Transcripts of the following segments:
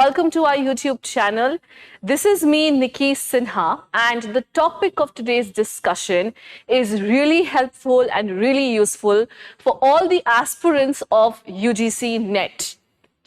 welcome to our YouTube channel. This is me, Nikki Sinha, and the topic of today's discussion is really helpful and really useful for all the aspirants of UGC NET.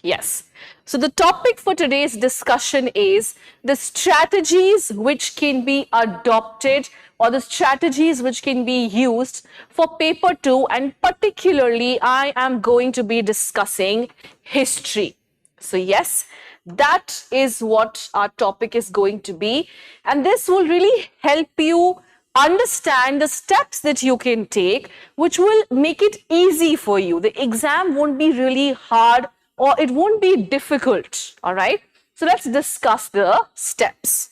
Yes. So the topic for today's discussion is the strategies which can be adopted or the strategies which can be used for paper 2, and particularly I am going to be discussing history. So yes, that is what our topic is going to be, and this will really help you understand the steps that you can take which will make it easy for you. The exam won't be really hard or it won't be difficult, all right? So let's discuss the steps.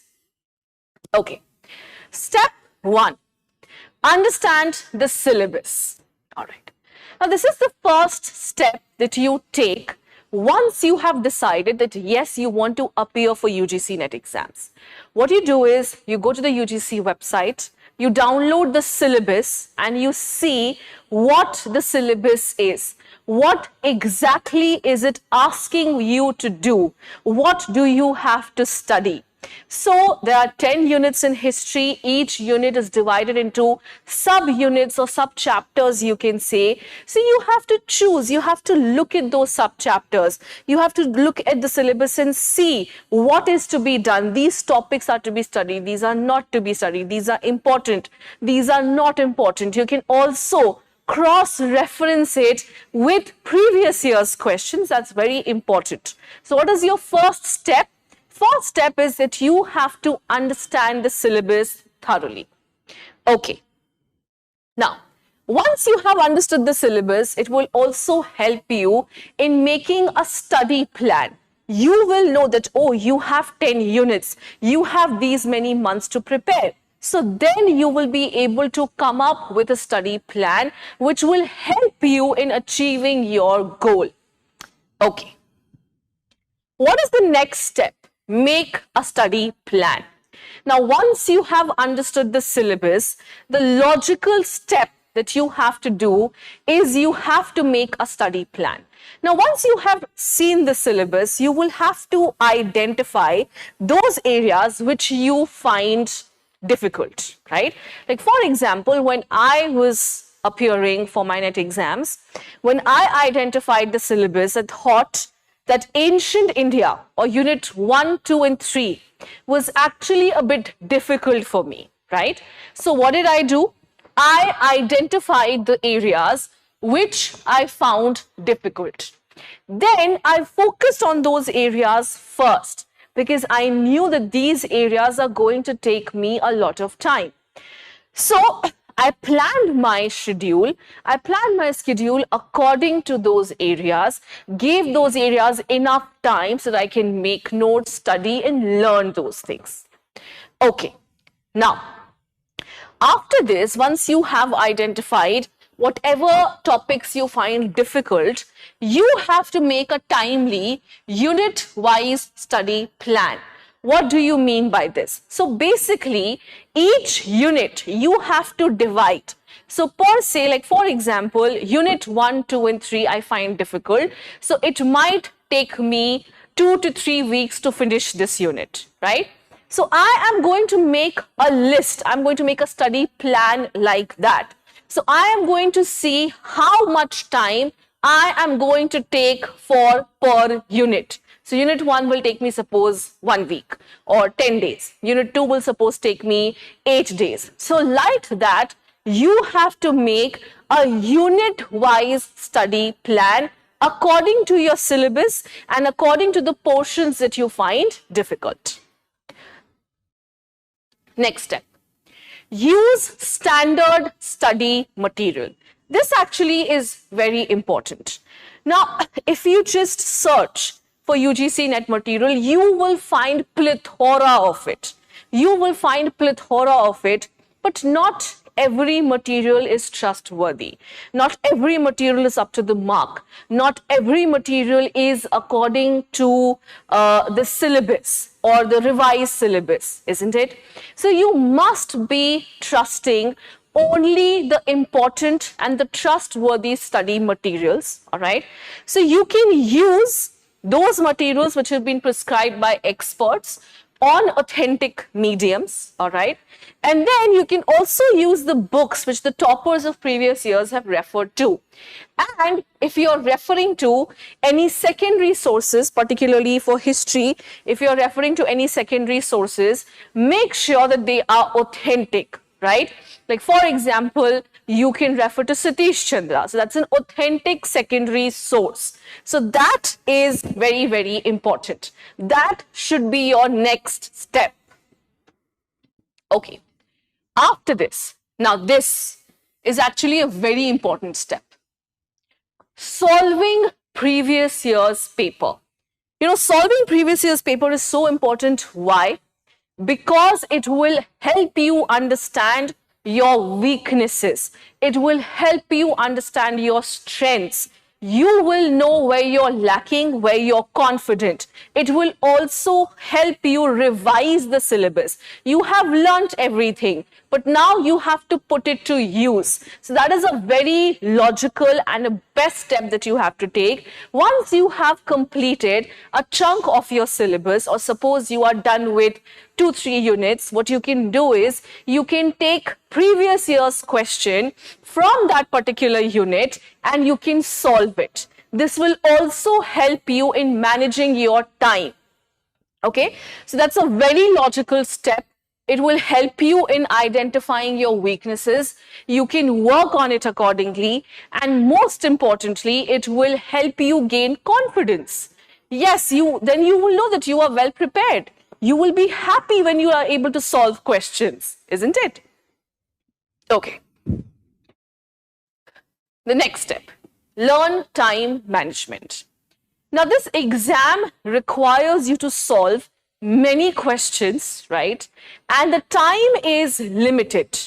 Okay, step 1, understand the syllabus, all right? Now this is the first step that you take once you have decided that yes, you want to appear for UGC NET exams. What you do is you go to the UGC website, you download the syllabus and you see what the syllabus is. What exactly is it asking you to do? What do you have to study? So there are 10 units in history. Each unit is divided into sub-units or sub-chapters, you can say. So you have to choose, you have to look at those sub-chapters. You have to look at the syllabus and see what is to be done. These topics are to be studied. These are not to be studied. These are important. These are not important. You can also cross-reference it with previous year's questions. That's very important. So what is your first step? First step is that you have to understand the syllabus thoroughly. Okay. Now, once you have understood the syllabus, it will also help you in making a study plan. You will know that, oh, you have 10 units. You have these many months to prepare. So then you will be able to come up with a study plan which will help you in achieving your goal. Okay. What is the next step? Make a study plan. Now, once you have understood the syllabus, the logical step that you have to do is you have to make a study plan. Now, once you have seen the syllabus, you will have to identify those areas which you find difficult, right? Like, for example, when I was appearing for my NET exams, when I identified the syllabus, I thought that ancient India or unit 1, 2 and 3 was actually a bit difficult for me, right? So what did I do? I identified the areas which I found difficult. Then I focused on those areas first because I knew that these areas are going to take me a lot of time. So I planned my schedule. I planned my schedule according to those areas, gave those areas enough time so that I can make notes, study and learn those things. Okay. Now, after this, once you have identified whatever topics you find difficult, you have to make a timely unit-wise study plan. What do you mean by this? So basically, each unit you have to divide. So per se, like for example, unit 1, 2 and 3 I find difficult. So it might take me 2 to 3 weeks to finish this unit, right? So I am going to make a list. I'm going to make a study plan like that. So I am going to see how much time I am going to take for per unit. So unit 1 will take me suppose 1 week or 10 days. Unit 2 will suppose take me 8 days. So like that, you have to make a unit-wise study plan according to your syllabus and according to the portions that you find difficult. Next step. Use standard study material. This actually is very important. Now, if you just search for UGC NET material, you will find plethora of it. You will find plethora of it, but not every material is trustworthy. Not every material is up to the mark. Not every material is according to the syllabus or the revised syllabus, isn't it? So you must be trusting only the important and the trustworthy study materials, all right? So you can use those materials which have been prescribed by experts on authentic mediums, all right? And then you can also use the books which the toppers of previous years have referred to. And if you're referring to any secondary sources, particularly for history, if you're referring to any secondary sources, make sure that they are authentic, right? Like for example, you can refer to Satish Chandra. So that's an authentic secondary source. So that is very, very important. That should be your next step. Okay. After this, now this is actually a very important step. Solving previous year's paper. You know, solving previous year's paper is so important. Why? Because it will help you understand your weaknesses. It will help you understand your strengths. You will know where you're lacking, where you're confident. It will also help you revise the syllabus. You have learnt everything, but now you have to put it to use. So that is a very logical and a best step that you have to take. Once you have completed a chunk of your syllabus, or suppose you are done with 2-3 units, what you can do is you can take previous year's question from that particular unit and you can solve it. This will also help you in managing your time. Okay, so that's a very logical step. It will help you in identifying your weaknesses. You can work on it accordingly. And most importantly, it will help you gain confidence. Yes, then you will know that you are well prepared. You will be happy when you are able to solve questions, isn't it? Okay. The next step, learn time management. Now, this exam requires you to solve many questions, right? And the time is limited,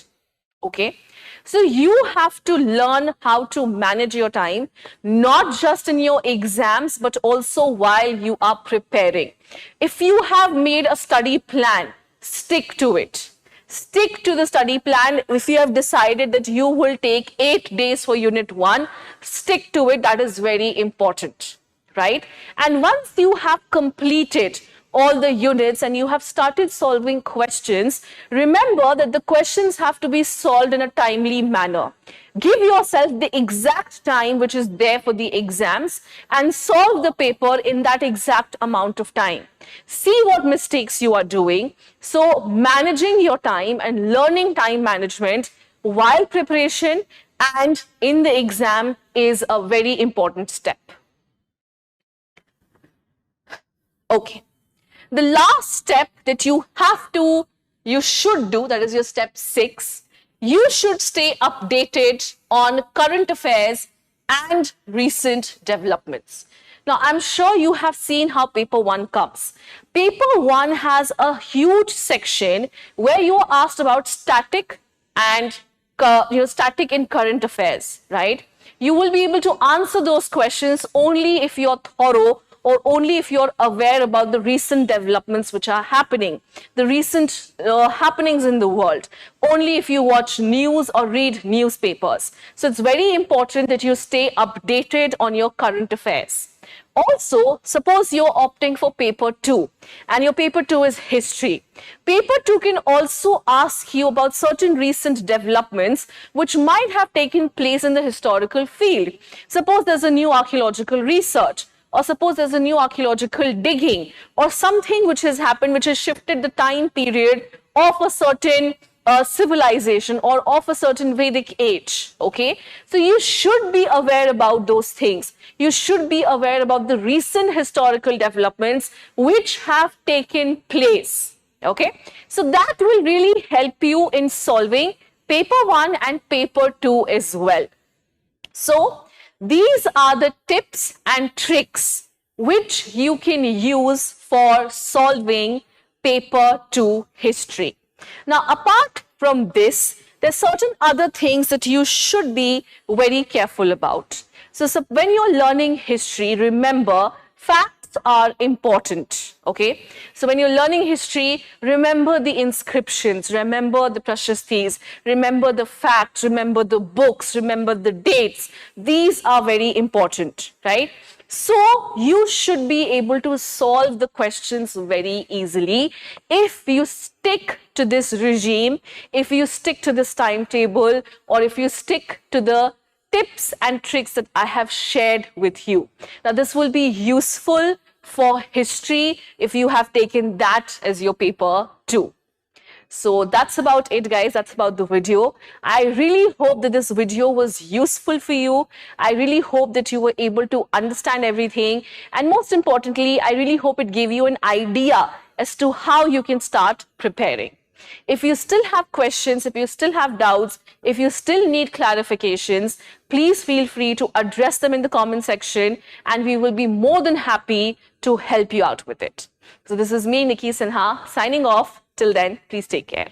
okay? So you have to learn how to manage your time, not just in your exams, but also while you are preparing. If you have made a study plan, stick to it. Stick to the study plan. If you have decided that you will take 8 days for unit 1, stick to it. That is very important, right? And once you have completed all the units and you have started solving questions, remember that the questions have to be solved in a timely manner. Give yourself the exact time which is there for the exams and solve the paper in that exact amount of time. See what mistakes you are doing. So managing your time and learning time management while preparation and in the exam is a very important step. Okay. The last step that you should do, that is your step 6, you should stay updated on current affairs and recent developments. Now, I'm sure you have seen how paper 1 comes. Paper 1 has a huge section where you are asked about static and static in current affairs, right? You will be able to answer those questions only if you're thorough, or only if you're aware about the recent developments which are happening, the recent happenings in the world, only if you watch news or read newspapers. So it's very important that you stay updated on your current affairs. Also, suppose you're opting for paper 2 and your paper 2 is history. Paper 2 can also ask you about certain recent developments which might have taken place in the historical field. Suppose there's a new archaeological research, or suppose there's a new archaeological digging, or something which has happened which has shifted the time period of a certain civilization or of a certain Vedic age, okay? So you should be aware about those things. You should be aware about the recent historical developments which have taken place, okay? So that will really help you in solving paper 1 and paper 2 as well. So these are the tips and tricks which you can use for solving paper 2 history. Now, apart from this, there's certain other things that you should be very careful about. So when you're learning history, remember facts facts are important, okay? So when you're learning history, remember the inscriptions, remember the prashastis, remember the facts, remember the books, remember the dates. These are very important, right? So you should be able to solve the questions very easily if you stick to this regime, if you stick to this timetable, or if you stick to the tips and tricks that I have shared with you. Now, this will be useful for history if you have taken that as your paper too. So that's about it, guys. That's about the video. I really hope that this video was useful for you. I really hope that you were able to understand everything. And most importantly, I really hope it gave you an idea as to how you can start preparing. If you still have questions, if you still have doubts, if you still need clarifications, please feel free to address them in the comment section and we will be more than happy to help you out with it. So this is me, Nikki Sinha, signing off. Till then, please take care.